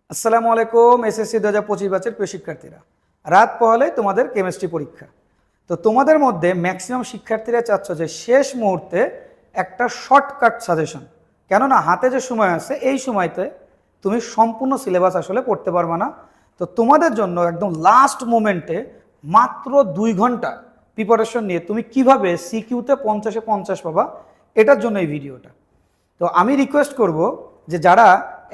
আসসালামু আলাইকুম। এসএসসি 2025 ব্যাচের প্রিয় শিক্ষার্থীরা, রাত পোহালে তোমাদের কেমিস্ট্রি পরীক্ষা। তো তোমাদের মধ্যে ম্যাক্সিমাম শিক্ষার্থীরা চাচ্ছ যে শেষ মুহূর্তে একটা শর্টকাট সাজেশন, কেননা হাতে যে সময় আছে এই সময়তে তুমি সম্পূর্ণ সিলেবাস আসলে পড়তে পারবে না। তো তোমাদের জন্য একদম লাস্ট মোমেন্টে মাত্র 2 ঘন্টা প্রিপারেশন নিয়ে তুমি কিভাবে সিকিউতে 50-এ 50 পাবা, এটার জন্য এই ভিডিওটা। তো আমি রিকোয়েস্ট করব যে যারা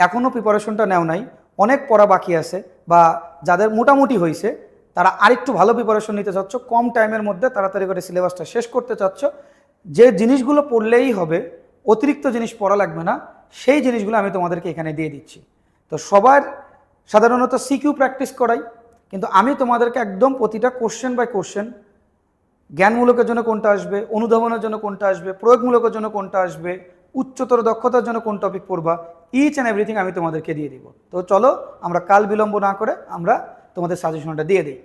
এখনও প্রিপারেশনটা নেও নাই, অনেক পড়া বাকি আছে, বা যাদের মোটামুটি হয়েছে তারা আরেকটু ভালো প্রিপারেশন নিতে চাচ্ছ, কম টাইমের মধ্যে তাড়াতাড়ি করে সিলেবাসটা শেষ করতে চাচ্ছ, যে জিনিসগুলো পড়লেই হবে, অতিরিক্ত জিনিস পড়া লাগবে না, সেই জিনিসগুলো আমি তোমাদেরকে এখানে দিয়ে দিচ্ছি। তো সবার সাধারণত সিকিউ প্র্যাকটিস করাই, কিন্তু আমি তোমাদেরকে একদম প্রতিটা কোশ্চেন বাই কোশ্চেন, জ্ঞানমূলকের জন্য কোনটা আসবে, অনুধাবনের জন্য কোনটা আসবে, প্রয়োগমূলকের জন্য কোনটা আসবে, উচ্চতর দক্ষতার জন্য কোন টপিক পড়বা, ইচ অ্যান্ড এভরিথিং আমি তোমাদেরকে দিয়ে দিব। তো চলো আমরা কাল বিলম্ব না করে আমরা তোমাদের সাজেশনটা দিয়ে দিই।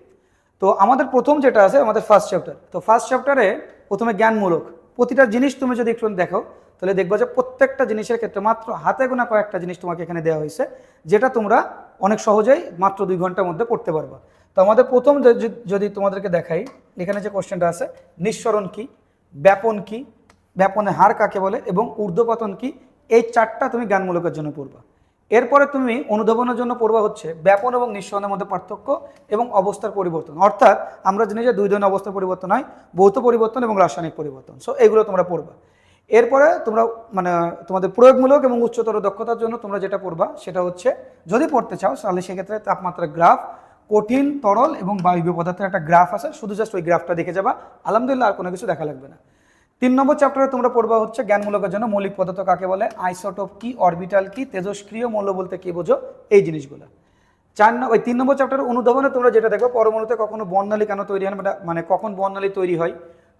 তো আমাদের প্রথম যেটা আছে আমাদের ফার্স্ট চ্যাপ্টার। তো ফার্স্ট চ্যাপ্টারে প্রথমে জ্ঞানমূলক প্রতিটা জিনিস তুমি যদি একটু দেখো তাহলে দেখবা যে প্রত্যেকটা জিনিসের ক্ষেত্রে মাত্র হাতে গোনা কয়েকটা জিনিস তোমাকে এখানে দেওয়া হয়েছে, যেটা তোমরা অনেক সহজেই মাত্র 2 ঘন্টার মধ্যে পড়তে পারবা। তো আমাদের প্রথম যদি তোমাদেরকে দেখাই, এখানে যে কোশ্চেনটা আছে, নিঃসরণ কি, ব্যাপন কি, ব্যাপনের হার কাকে বলে এবং ঊর্ধ্বপতন কি, এই চারটা তুমি জ্ঞানমূলকের জন্য পড়বা। এরপরে তুমি অনুধাবনের জন্য পড়বা হচ্ছে ব্যাপন এবং নিঃসরণের মধ্যে পার্থক্য এবং অবস্থার পরিবর্তন। অর্থাৎ আমরা জানি যে দুই ধরনের অবস্থার পরিবর্তন হয়, ভৌত পরিবর্তন এবং রাসায়নিক পরিবর্তন। সো এগুলো তোমরা পড়বা। এরপরে তোমরা তোমাদের প্রয়োগমূলক এবং উচ্চতর দক্ষতার জন্য তোমরা যেটা পড়বা সেটা হচ্ছে, যদি পড়তে চাও তাহলে সেক্ষেত্রে তাপমাত্রার গ্রাফ, কঠিন তরল এবং বায়বীয় পদার্থের একটা গ্রাফ আছে, শুধু জাস্ট ওই গ্রাফটা দেখে যাবা, আলহামদুলিল্লাহ আর কোনো কিছু দেখা লাগবে না। 3 নম্বর চ্যাপ্টারে তোমরা পড়বা হচ্ছে জ্ঞানমূলকের জন্য মৌলিক পদার্থ কাকে বলে, আইসোটোপ কি, অরবিটাল কি, তেজস্ক্রিয় মৌল বলতে কি বোঝো, এই জিনিসগুলো। 3 নম্বর চ্যাপ্টারের অনুধাবনে তোমরা যেটা দেখো, পরমাণুতে কখনো বর্ণালী কেন তৈরি হয়, মানে কখন বর্ণালী তৈরি হয়,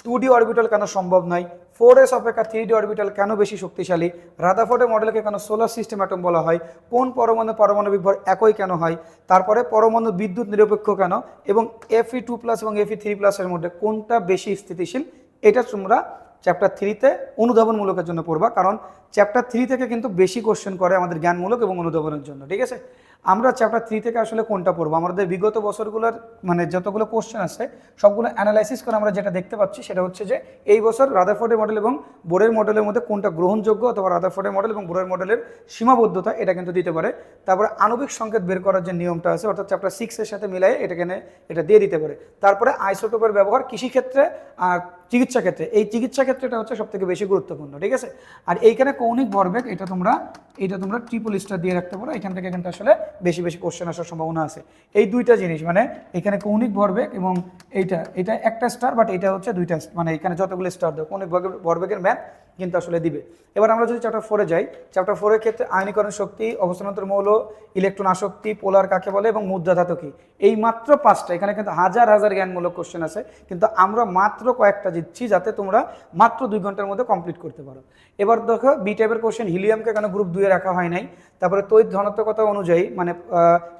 2D অরবিটাল কেন সম্ভব নয়, 4s অপেক্ষা 3D অরবিটাল কেন বেশি শক্তিশালী, রাদারফোর্ডের মডেলকে কেন সোলার সিস্টেম অ্যাটম বলা হয়, কোন পরমাণু পারমাণবিক ভর একই কেন হয়, তারপরে পরমাণু বিদ্যুৎ নিরপেক্ষ কেন, এবং Fe2+ এবং Fe3+ এর মধ্যে কোনটা বেশি স্থিতিশীল, এটা তোমরা চ্যাপ্টার 3-তে অনুধাবনমূলকের জন্য পড়বা। কারণ চ্যাপ্টার 3 থেকে কিন্তু বেশি কোশ্চেন করে আমাদের জ্ঞানমূলক এবং অনুধাবনের জন্য, ঠিক আছে। আমরা চ্যাপ্টার 3 থেকে আসলে কোনটা পড়বো, আমাদের বিগত বছরগুলোর মানে যতগুলো কোশ্চেন আছে সবগুলো অ্যানালাইসিস করে আমরা যেটা দেখতে পাচ্ছি সেটা হচ্ছে যে এই বছর রাদারফোর্ডের মডেল এবং বোরের মডেলের মধ্যে কোনটা গ্রহণযোগ্য, অথবা রাদারফোর্ডের মডেল এবং বোরের মডেলের সীমাবদ্ধতা, এটা কিন্তু দিতে পারে। তারপরে আণবিক সংকেত বের করার যে নিয়মটা আছে, অর্থাৎ চ্যাপ্টার 6-এর সাথে মিলাই এটা দিয়ে দিতে পারে। তারপরে আইসোটোপের ব্যবহার কৃষিক্ষেত্রে আর চিকিৎসা ক্ষেত্রে, এই চিকিৎসা ক্ষেত্রেটা হচ্ছে সব থেকে বেশি গুরুত্বপূর্ণ, ঠিক আছে। আর এইখানে কৌণিক ভরবেগ, এটা তোমরা ট্রিপল স্টার দিয়ে রাখতে পারো, এখান থেকে কিন্তু আসলে বেশি বেশি কোশ্চেন আসার সম্ভাবনা আছে। এই দুইটা জিনিস মানে এখানে কৌণিক ভরবেগ এবং এটা একটা স্টার, বাট এটা হচ্ছে দুইটা, মানে এখানে যতগুলো স্টার দেয় কৌণিক ভরবেগের ম্যাথ কিন্তু আসলে দিবে। এবার আমরা যদি চ্যাপ্টার 4-এ যাই, চ্যাপ্টার 4-এর ক্ষেত্রে আয়নীকরণ শক্তি, অবস্থান্তর মৌল, ইলেকট্রন আসক্তি, পোলার কাকে বলে এবং মুদ্রা ধাতু কি, এই মাত্র 5টা। এখানে কিন্তু হাজার হাজার জ্ঞানমূলক কোশ্চেন আছে, কিন্তু আমরা মাত্র কয়েকটা দিচ্ছি যাতে তোমরা মাত্র 2 ঘন্টার মধ্যে কমপ্লিট করতে পারো। এবার দেখো বি টাইপের কোশ্চেন, হিলিয়ামকে কেন গ্রুপ 2-এ রাখা হয় নাই, তারপরে তড়িৎ ধনাত্মকতা অনুযায়ী মানে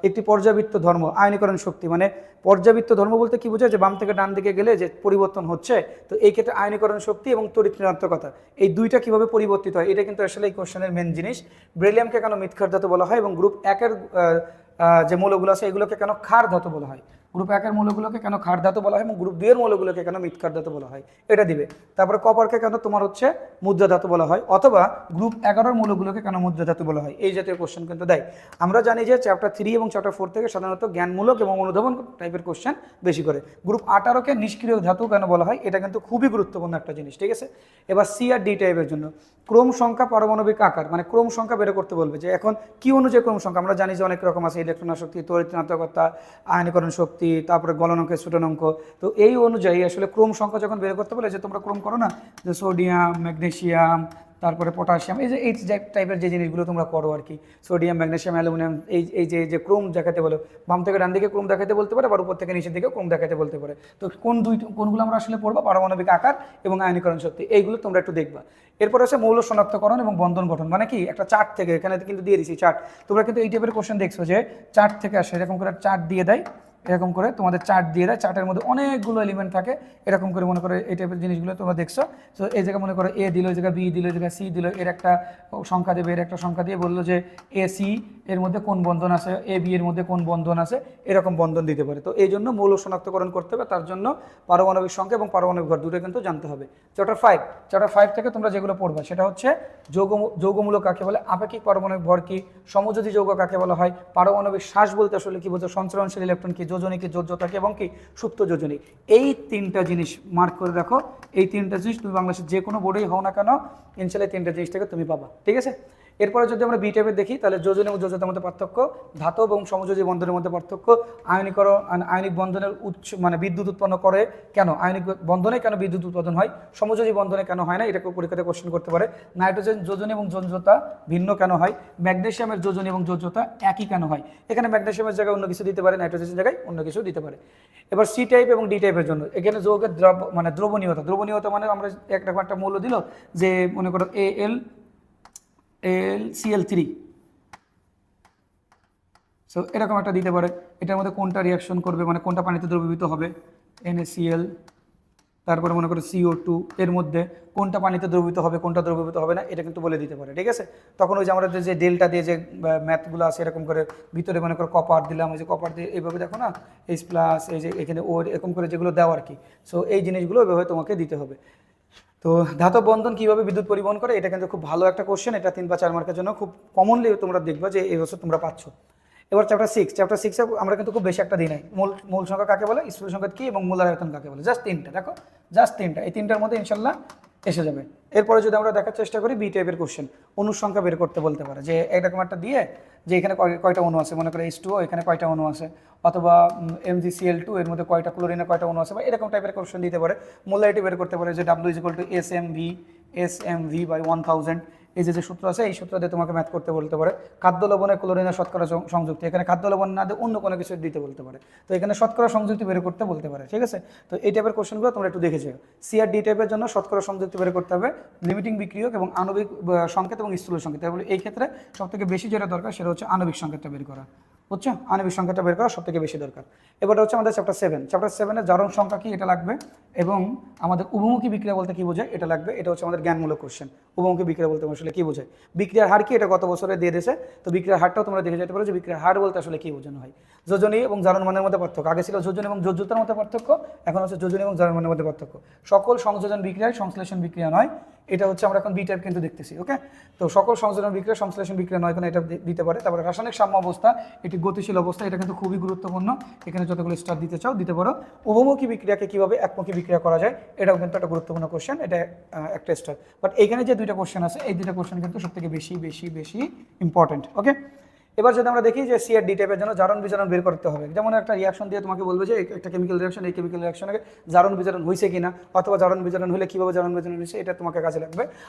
একটি পর্যাবৃত্ত ধর্ম, আয়নীকরণ শক্তি মানে পর্যাবৃত্ত ধর্ম বলতে কি বোঝায়, যে বাম থেকে ডান দিকে গেলে যে পরিবর্তন হচ্ছে, তো এই ক্ষেত্রে আয়নীকরণ শক্তি এবং তড়িৎ ঋণাত্মকতা, এই দুইটা কিভাবে পরিবর্তিত হয়, এটা কিন্তু আসলে এই কোশ্চেনের মেন জিনিস। বেরিলিয়ামকে কেন মৃৎক্ষার ধাতু বলা হয় এবং গ্রুপ 1-এর যে মৌলগুলো আছে এগুলোকে কেন ক্ষার ধাতু বলা হয়, গ্রুপ 1-এর মৌলগুলোকে কেন ক্ষার ধাতু বলা হয় এবং গ্রুপ 2-এর মৌলগুলোকে কেন মৃৎক্ষার ধাতু বলা হয়, এটা দিবে। তারপরে কপারকে কেন তোমার হচ্ছে মুদ্রা ধাতু বলা হয়, অথবা গ্রুপ 11-এর মৌলগুলোকে কেন মুদ্রা ধাতু বলা হয়, এই জাতীয় কোশ্চেন কিন্তু দেয়। আমরা জানি যে চ্যাপ্টার 3 এবং চ্যাপ্টার 4 থেকে সাধারণত জ্ঞানমূলক এবং অনুধাবন টাইপের কোশ্চেন বেশি করে। গ্রুপ 18-কে নিষ্ক্রিয় ধাতু কেন বলা হয়, এটা কিন্তু খুবই গুরুত্বপূর্ণ একটা জিনিস, ঠিক আছে। এবার সি আর ডি টাইপের জন্য ক্রম সংখ্যা, পারমাণবিক আকার মানে ক্রম সংখ্যা বের করতে বলবে, যে এখন কি অনুযায়ী ক্রম সংখ্যা, আমরা জানি যে অনেক রকম আছে, ইলেকট্রন শক্তি, তড়িৎ ঋণাত্মকতা, আয়নীকরণ শক্তি, তারপরে গলনাঙ্ক, ছোটনাঙ্ক। তো এই অনুযায়ী আসলে ক্রম সংখ্যা যখন বের করতে বলে, যে তোমরা ক্রম করো না, যে সোডিয়াম, ম্যাগনেসিয়াম, তারপরে পটাশিয়াম, এই টাইপের যে জিনিসগুলো তোমরা করো আর কি, সোডিয়াম, ম্যাগনেসিয়াম, অ্যালুমিনিয়াম, যে ক্রম দেখাতে বলো, বাম থেকে ডান দিকে ক্রম দেখাতে বলতে পারে, আবার উপর থেকে নিচের দিকে ক্রম দেখাতে বলতে পারে। তো কোনগুলো আমরা আসলে পড়বো, পারমাণবিক আকার এবং আয়নীকরণ শক্তি, এইগুলো তোমরা একটু দেখবা। এরপর আছে মৌল শনাক্তকরণ এবং বন্ধন গঠন, মানে কি একটা চার্ট থেকে, এখানে কিন্তু দিয়ে দিচ্ছি চার্ট, তোমরা কিন্তু এই টাইপের কোশ্চেন দেখছো যে চার্ট থেকে আসে, এরকম করে চার্ট দিয়ে দেয়, এরকম করে তোমাদের চার্ট দিয়ে দেয়, চার্টের মধ্যে অনেকগুলো এলিমেন্ট থাকে, এরকম করে মনে করো এই টাইপের জিনিসগুলো তোমরা দেখছো। তো এই জায়গায় মনে করো এ দিল, এই জায়গায় বি দিল, এই জায়গায় সি দিল, এর একটা সংখ্যা দেবে, এর একটা সংখ্যা দিয়ে বললো যে এ সি এর মধ্যে কোন বন্ধন আছে, এ বি এর মধ্যে কোন বন্ধন আছে, এরকম বন্ধন দিতে পারে। তো এই জন্য মৌল শনাক্তকরণ করতে হবে, তার জন্য পারমাণবিক সংখ্যা এবং পারমাণবিক ভর দুটো কিন্তু জানতে হবে। চ্যাপ্টার 5 থেকে তোমরা যেগুলো পড়বে সেটা হচ্ছে যৌগমূলক কাকে বলে, আপেক্ষিক পারমাণবিক ভর কি, সমযোজী যৌগ কাকে বলা হয়, পারমাণবিক শ্বাস বলতে আসলে কি বোঝো, সঞ্চরণশীল ইলেকট্রন কি, যোজনী কি, যোজ্যতা কি এবং কি সুপ্ত যোজনী। এই তিনটা জিনিস মার্ক করে রাখো। এই তিনটা জিনিস তুমি বাংলাদেশের যে কোনো বোর্ডেই হও না কেন ইনশাল্লাহ তিনটা জিনিস থেকে তুমি পাবা, ঠিক আছে। এরপরে যদি আমরা বি টাইপের দেখি তাহলে যোজন এবং যোজ্যতার মধ্যে পার্থক্য, ধাতব এবং সমযোজী বন্ধনের মধ্যে পার্থক্য, আয়নিক বন্ধনের উৎস মানে বিদ্যুৎ উৎপন্ন করে কেন, আয়নিক বন্ধনে কেন বিদ্যুৎ উৎপাদন হয়, সমযোজী বন্ধনে কেন হয় না, এটাকে পরীক্ষাতে কোশ্চেন করতে পারে। নাইট্রোজেন যোজন এবং যোজ্যতা ভিন্ন কেন হয়, ম্যাগনেসিয়ামের যোজন এবং যোজ্যতা একই কেন হয়, এখানে ম্যাগনেসিয়ামের জায়গায় অন্য কিছু দিতে পারে, নাইট্রোজেনের জায়গায় অন্য কিছু দিতে পারে। এবার সি টাইপ এবং ডি টাইপের জন্য এখানে যৌগের দ্রবণীয়তা মানে আমরা একটা মৌল দিল যে মনে করো AlCl3, সো এরকম একটা দিতে পারে, এটার মধ্যে কোনটা রিয়াকশন করবে মানে কোনটা পানিতে দ্রবীভূত হবে, NaCl, তারপরে মনে করো CO2, এর মধ্যে কোনটা পানিতে দ্রবীভূত হবে কোনটা দ্রবীভূত হবে না, এটা কিন্তু বলে দিতে পারে, ঠিক আছে। তখন ওই যে আমরা যে ডেল্টা দিয়ে যে ম্যাথগুলো আছে এরকম করে ভিতরে মনে করো কপার দিলাম, ওই যে কপার দিয়ে এইভাবে দেখো না H+, এই যে এখানে ও এরকম করে যেগুলো দেওয়া আর কি, সো এই জিনিসগুলো এভাবে তোমাকে দিতে হবে। তো ধাতব বন্ধন কিভাবে বিদ্যুৎ পরিবহন করে, এটা কিন্তু খুব ভালো একটা কোশ্চেন, এটা 3 বা 4 মার্কের জন্য খুব কমনলি তোমরা দেখবে যে এই বছর তোমরা পাচ্ছ। এবার চ্যাপ্টার 6 আমরা কিন্তু খুব বেশি একটা দিই নাই, মূল সংখ্যা কাকে বলে, স্থূল সংখ্যা কি এবং মূল আয়তন কাকে বলে, জাস্ট তিনটা দেখো, জাস্ট তিনটা, এই তিনটার মধ্যে ইনশাল্লাহ এসে যাবে। এরপরে যদি আমরা দেখার চেষ্টা করি বি টাইপের কোশ্চেন, অনুর সংখ্যা বের করতে বলতে পারে, যে এরকম একটা দিয়ে যে এখানে কয়টা অণু আছে, মনে করো H2O এখানে কয়টা অণু আছে, অথবা MgCl2 এর মধ্যে কয়টা ক্লোরিনের কয়টা অণু আছে, বা এরকম টাইপের কোশ্চেন দিতে পারে। মূল্যায়টি বের করতে পারে যে W = SMV/1000, এই যে সূত্র আছে এই সূত্র দিয়ে তোমাকে ম্যাথ করতে বলতে পারে। খাদ্য লবণে ক্লোরিনের শতকরা সংযুক্তি, এখানে খাদ্য লবণ না দিয়ে অন্য কোনো কিছু দিতে বলতে পারে, তো এখানে শতকরা সংযুক্তি বের করতে বলতে পারে, ঠিক আছে। তো এই টাইপের কোশ্চেনগুলো তোমরা একটু দেখে যাও। সি আর ডি টাইপের জন্য শতকরা সংযুক্তি বের করতে হবে, লিমিটিং বিক্রিয়ক এবং আণবিক সংকেত এবং স্থূল সংকেত, তাহলে এই ক্ষেত্রে সবথেকে বেশি যেটা দরকার সেটা হচ্ছে আণবিক সংকেতটা বের করা, বুঝছো, আণবিক সংখ্যাটা বের করা সবথেকে বেশি দরকার। এবার হচ্ছে আমাদের চ্যাপ্টার 7 জারণ সংখ্যা কি এটা লাগবে, এবং আমাদের উভমুখী বিক্রিয়া বলতে কি বোঝায় এটা লাগবে, এটা হচ্ছে আমাদের জ্ঞানমূলক কোশ্চেন। উভমুখী বিক্রিয়া বলতে আসলে কি বোঝায়, বিক্রিয়ার হার কি এটা গত বছরে দিয়ে দিয়েছে, তো বিক্রিয়ার হারটাও তোমরা দেখে যেতে পারো যে বিক্রিয়ার হার বলতে আসলে কি বোঝানো হয়। যোজনী এবং জারণ মানের মধ্যে পার্থক্য, আগে ছিল যোজন এবং যোজ্যতার মধ্যে পার্থক্য, এখন হচ্ছে যোজনী এবং জারণ মানের মধ্যে পার্থক্য। সকল সংযোজন বিক্রিয়ায় সংশ্লেষণ বিক্রিয়া নয়, এটা হচ্ছে আমরা এখন বি টাইপ কিন্তু দেখতেছি, ওকে। তো সকল সংযোজন বিক্রিয়া সংশ্লেষণ বিক্রিয়া নয়, এখানে এটা দিতে পারে। তারপরে রাসায়নিক সাম্য অবস্থা, এটি গতিশীল অবস্থা, এটা কিন্তু খুবই গুরুত্বপূর্ণ, এখানে যতগুলো স্টার দিতে চাও দিতে পারো। উভমুখী বিক্রিয়াকে কিভাবে একমুখী বিক্রিয়া করা যায়, এটাও কিন্তু একটা গুরুত্বপূর্ণ কোশ্চেন, এটা একটা স্টার। বাট এইখানে যে দুইটা কোশ্চেন আছে এই দুইটা কোশ্চেন কিন্তু সবথেকে বেশি ইম্পর্টেন্ট, ওকে। এবার যদি আমরা দেখি যে সি আর ডি টাইপের জন্য জারণ বিজারণ বের করতে হবে, যেমন একটা রিয়াকশন দিয়ে তোমাকে বলবে যে একটা কেমিক্যাল রিয়াকশন, এই কেমিক্যাল রিয়াকশনে জারণ বিজারণ হয়েছে কিনা, অথবা জারণ বিজারণ হলে কীভাবে জারণ বিজারণ হয়েছে, এটা তোমাকে কাজে লাগবে।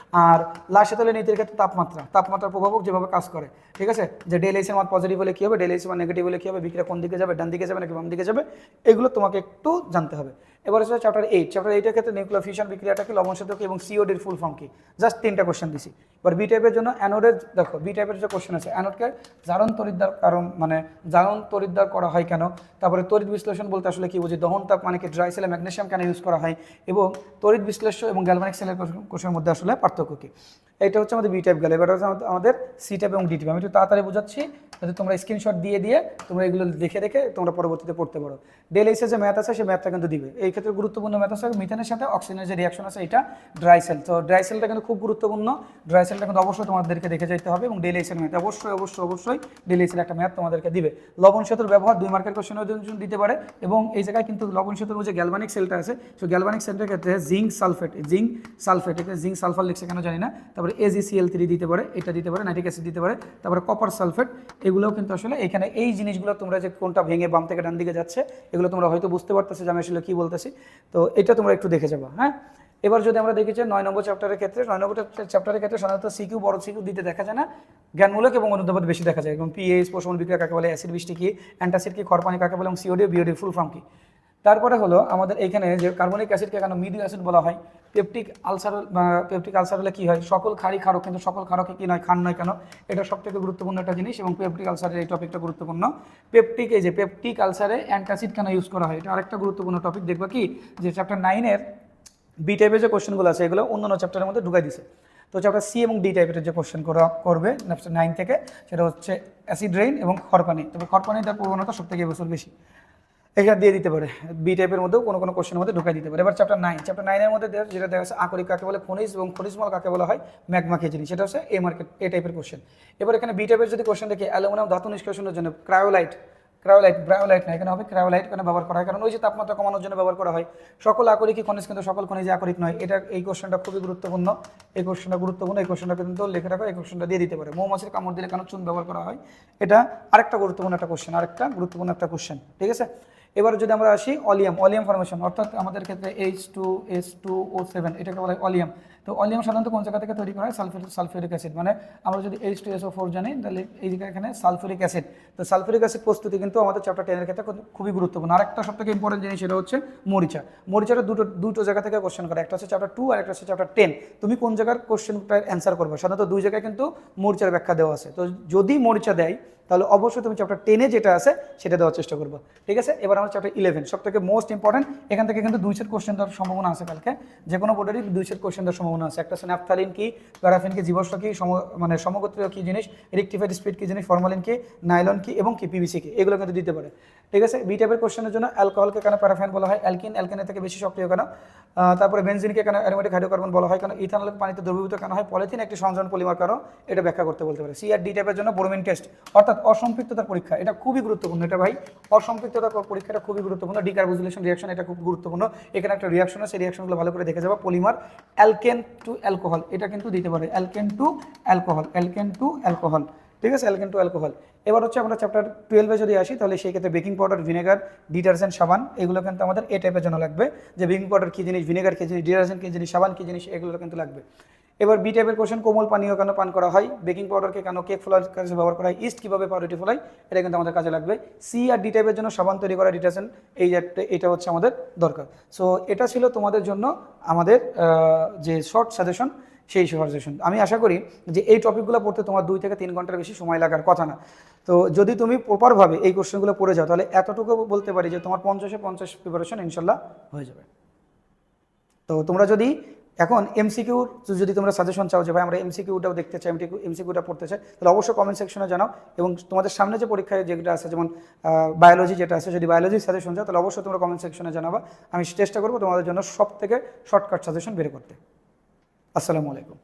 আর লাশাতলে নীতির ক্ষেত্রে তাপমাত্রার প্রভাবক যেভাবে কাজ করে, ঠিক আছে, যে ΔH এর মান পজিটিভ হলে কী হবে, ΔH এর মান নেগেটিভ হলে কী হবে, বিক্রিয়া কোন দিকে যাবে, ডান দিকে যাবে নাকি বাম দিকে যাবে, এগুলো তোমাকে একটু জানতে হবে। এবার হচ্ছে চ্যাপ্টার 8 ক্ষেত্রে নিউক্লিয়ার ফিউশন বিক্রিয়াটা কি, লবণ সেদ্ধ কি এবং সিওডির ফুল ফর্ম কি, জাস্ট 3টা কোশ্চেন দিছি। এবার বি টাইপের জন্য অ্যানোডের দেখো, বি টাইপের যে কোশ্চেন আছে অ্যানোডকে জারণ তড়িৎদ্বার কারণ মানে জারণ তড়িৎদ্বার করা হয় কেন, তারপরে তড়িৎ বিশ্লেষণ বলতে আসলে কি বুঝি, দহন তাপ মানে কি, ড্রাই সেলে ম্যাগনেসিয়াম কেন ইউজ করা হয়, এবং তড়িৎ বিশ্লেষ্য এবং গ্যালভানিক সেলের কোষের মধ্যে আসলে পার্থক্য কী, এটা হচ্ছে আমাদের বি টাইপ গেল। এবার হচ্ছে আমাদের সি টাইপ এবং ডি টাইপ। আমি একটু তাড়াতাড়ি বোঝাচ্ছি যাতে তোমরা স্ক্রিনশট দিয়ে তোমরা এগুলো দেখে তোমরা পরবর্তীতে পড়তে পারো। ΔH এর যে ম্যাথ আছে সেই ম্যাথটা কিন্তু দিবে, এই ক্ষেত্রে গুরুত্বপূর্ণ ম্যাথ আছে মিথেনের সাথে অক্সিজেনের যে রিয়াকশন আছে এটা ড্রাই সেল, তো ড্রাই সেলটা কিন্তু খুব গুরুত্বপূর্ণ, ড্রাই সেলটা কিন্তু অবশ্যই তোমাদেরকে দেখে যেতে হবে, এবং ΔH এর ম্যাথ অবশ্যই ΔH এর একটা ম্যাথ তোমাদেরকে দিবে। লবণ সেতুর ব্যবহার 2 মার্কের কোশ্চেনের জন্য দিতে পারে, এবং এই জায়গায় কিন্তু লবণ সেতুর যে গ্যালভানিক সেলটা আছে সেই গ্যালভানিক সেলটার ক্ষেত্রে জিঙ্ক সালফেট এখানে জিঙ্ক সালফার লিখছে কেন জানি না, তারপরে AgCl3 দিতে পারে, এটা দিতে পারে, নাইট্রিক অ্যাসিড দিতে পারে, তারপরে কপার সালফেট, এগুলোও কিন্তু আসলে এখানে এই জিনিসগুলো তোমরা যে কোনটা ভেঙে বাম থেকে ডান দিকে যাচ্ছে এগুলো তোমরা হয়তো বুঝতে পারতেছো যে আমি আসলে কী বলতেছি, তো এটা তোমরা একটু দেখে যাবা, হ্যাঁ। এবার যদি আমরা দেখি যে 9 নম্বর চ্যাপ্টারের ক্ষেত্রে সাধারণত সিকিউ বড় সিকিউ দিতে দেখা যায় না, জ্ঞানমূলক এবং অনুদ্ধাবন বেশি দেখা যায়, এবং পিএইচ, প্রশমন বিক্রিয়া কাকে বলে, অ্যাসিড বৃষ্টি কি, অ্যান্টাসিড কি, খরপানি কাকে বলে, এবং সিওডি বিওডির ফুল ফর্ম কি। তারপরে হলো আমাদের এখানে যে কার্বনিক অ্যাসিডকে কেন মিডিও অ্যাসিড বলা হয়, পেপটিক আলসার হলে কি হয়, সকল ক্ষারই ক্ষারক, কিন্তু সকল ক্ষারকে কি নয়, ক্ষার নয় কেন, এটা সবথেকে গুরুত্বপূর্ণ একটা জিনিস। এবং পেপটিক আলসারের এই টপিকটা গুরুত্বপূর্ণ। পেপটিক আলসারে অ্যান্টাসিড কেন ইউজ করা হয়, এটা আরেকটা গুরুত্বপূর্ণ টপিক। দেখবা কি যে চ্যাপ্টার 9-এর বি টাইপের যে কোশ্চেনগুলো আছে এগুলো অন্যান্য চ্যাপ্টারের মধ্যে ঢুকাই দিছে। তো চ্যাপ্টার সি এবং ডি টাইপের যে কোশ্চেন করবে চ্যাপ্টার 9 থেকে, সেটা হচ্ছে অ্যাসিড রেইন এবং খড়পানি। তবে খড়পানিটার প্রবণতা সব থেকে এবছর বেশি, এটা দিয়ে দিতে পারে বি টাইপের মধ্যেও কোনো কোনো কোশ্চেনের মধ্যে ঢুকাই দিতে পারে। এবার চ্যাপ্টার 9-এর মধ্যে যেটা দেখা যাচ্ছে আকরিক কাকে বলে, খনিজ, এবং খনিজমল কাকে বলা হয়, ম্যাগমা কি জিনিস, সেটা হচ্ছে এ টাইপের কোশ্চেন। এবার এখানে বি টাইপের যদি কোশ্চেন দেখি, অ্যালুমিনিয়াম ধাতু নিষ্কাশনের জন্য ব্রায়োলাইট না, এখানে হবে ক্রায়োলাইট কেন ব্যবহার করা হয়, কারণ ওই যে তাপমাত্রা কমানোর জন্য ব্যবহার করা হয়। সকল আকরিকই খনিজ, কিন্তু সকল খনিজ আকরিক নয়। এই কোশ্চেনটা খুবই গুরুত্বপূর্ণ, এই কোশ্চেনটা কিন্তু লিখে রাখো, এই কোশ্চেনটা দিয়ে দিতে পারে। মৌমাছির কামড় দিলে কেন চুন ব্যবহার করা হয়, এটা আরেকটা গুরুত্বপূর্ণ একটা কোশ্চেন, ঠিক আছে। এবার যদি আমরা আসি অলিয়াম ফরমেশন, অর্থাৎ আমাদের ক্ষেত্রে H2S2O7 এটাকে বলা হয় অলিয়াম। তো অলিয়াম সাধারণত কোন জায়গা থেকে তৈরি করা হয়, সালফিউরিক অ্যাসিড। মানে আমরা যদি H2SO4 জানি, তাহলে এই জায়গায় এখানে সালফিউরিক অ্যাসিড। তো সালফিউরিক অ্যাসিড প্রস্তুতি কিন্তু আমাদের চ্যাপ্টার 10-এর ক্ষেত্রে খুবই গুরুত্বপূর্ণ। আরেকটা সবথেকে ইম্পর্টেন্ট জিনিস, সেটা হচ্ছে মরিচাটা দুটো জায়গা থেকে কোশ্চেন করে, একটা হচ্ছে চ্যাপ্টার 2 আর একটা হচ্ছে চ্যাপ্টার 10। তুমি কোন জায়গার কোশ্চেনটার অ্যান্সার করবে, সাধারণত দুই জায়গায় কিন্তু মরিচার ব্যাখ্যা দেওয়া আছে। তো যদি মরিচা দেয় তাহলে অবশ্যই তুমি চ্যাপ্টার 10-এ যেটা আছে সেটা দেওয়ার চেষ্টা করবো, ঠিক আছে। এবার আমরা চ্যাপ্টার 11, সব থেকে মোস্ট ইম্পর্টেন্ট। এখান থেকে কিন্তু 2 সেট কোশ্চেন দেওয়ার সম্ভাবনা আছে কালকে, যে কোনো বোর্ডেরই 2 সেট কোশ্চেন দেওয়ার সম্ভাবনা আছে। একটা হচ্ছে ন্যাপথালিন কি, প্যারাফিন কি, জীবাশ্ম কি, সমগোত্রীয় কি জিনিস, রেকটিফাইড স্পিড কি জিনিস, ফরমালিন কি, নাইলন কি, এবং কি পিভিসি কি, এগুলো কিন্তু দিতে পারে, ঠিক আছে। বি টাইপের কোশ্চেনের জন্য অ্যালকোহলকে কেন প্যারাফিন বলা হয়, অ্যালকিনের থেকে বেশি সক্রিয় কেন, তারপরে বেনজিনকে কেন অ্যারোমেটিক হাইড্রোকার্বন বলা হয়, কেন ইথানলকে পানিতে দ্রবীভূত কেন হয়, পলিথিন একটি সংযোজন পলিমার কেন, এটা ব্যাখ্যা করতে বলতে পারে। সি আর ডি টাইপের জন্য ব্রোমিন টেস্ট, অর্থাৎ অসম্পৃক্ততার পরীক্ষা, এটা খুবই গুরুত্বপূর্ণ। এটা ভাই অসম্পৃক্ততার পরীক্ষাটা খুবই গুরুত্বপূর্ণ। ডিকার্বোজিলেশন রিঅ্যাকশন, এটা খুব গুরুত্বপূর্ণ। এখানে একটা রিঅ্যাকশন আছে, সেই রিঅ্যাকশনগুলো ভালো করে দেখে যাবো। পলিমার অ্যালকেন টু অ্যালকোহল, এটা কিন্তু দিতে পারে, অ্যালকেন টু অ্যালকোহল, ঠিক আছে, অ্যালকেন টু অ্যালকোহল। এবার হচ্ছে আমরা চ্যাপ্টার 12-এ যদি আসি, তাহলে সেই ক্ষেত্রে বেকিং পাউডার, ভিনেগার, ডিটারজেন্ট, সাবান, এগুলো কিন্তু আমাদের এ টাইপের জন্য লাগবে, যে বেকিং পাউডার কী জিনিস, ভিনেগার কী জিনিস, ডিটারজেন্ট কী জিনিস, সাবান কী জিনিস, এগুলো কিন্তু লাগবে। এবার বি টাইপের কোশ্চেন, কোমল পানীয় কেন পান করা হয়, বেকিং পাউডারকে কেন কেক ফোলার কাজে ব্যবহার করা হয়, ইস্ট কীভাবে পাউরুটি ফোলায়, এটা কিন্তু আমাদের কাজে লাগবে। সি আর ডি টাইপের জন্য সাবান তৈরি করা, ডিটারজেন্ট, এটা হচ্ছে আমাদের দরকার। সো এটা ছিল তোমাদের জন্য আমাদের যে শর্ট সাজেশন, সেই সাজেশন। আমি আশা করি যে এই টপিকগুলো পড়তে তোমার 2 থেকে 3 ঘন্টার বেশি সময় লাগার কথা না। তো যদি তুমি প্রপারভাবে এই কোশ্চেনগুলো পড়ে যাও, তাহলে এতটুকু বলতে পারি যে তোমার 50-50 প্রিপারেশন ইনশাল্লাহ হয়ে যাবে। তো তোমরা যদি এখন এমসিকিউর যদি তোমরা সাজেশন চাও, যে ভাই আমরা এমসিকিউটাও দেখতে চাই, এমসিকিউটা পড়তে চাই, তাহলে অবশ্যই কমেন্ট সেকশনে জানাও। এবং তোমাদের সামনে যে পরীক্ষায় যেগুলো আছে, যেমন বায়োলজি যেটা আছে, যদি বায়োলজির সাজেশন চাও, তাহলে অবশ্যই তোমরা কমেন্ট সেকশনে জানাবা। আমি চেষ্টা করবো তোমাদের জন্য সব থেকে শর্টকাট সাজেশন বের করতে। আসসালামু আলাইকুম।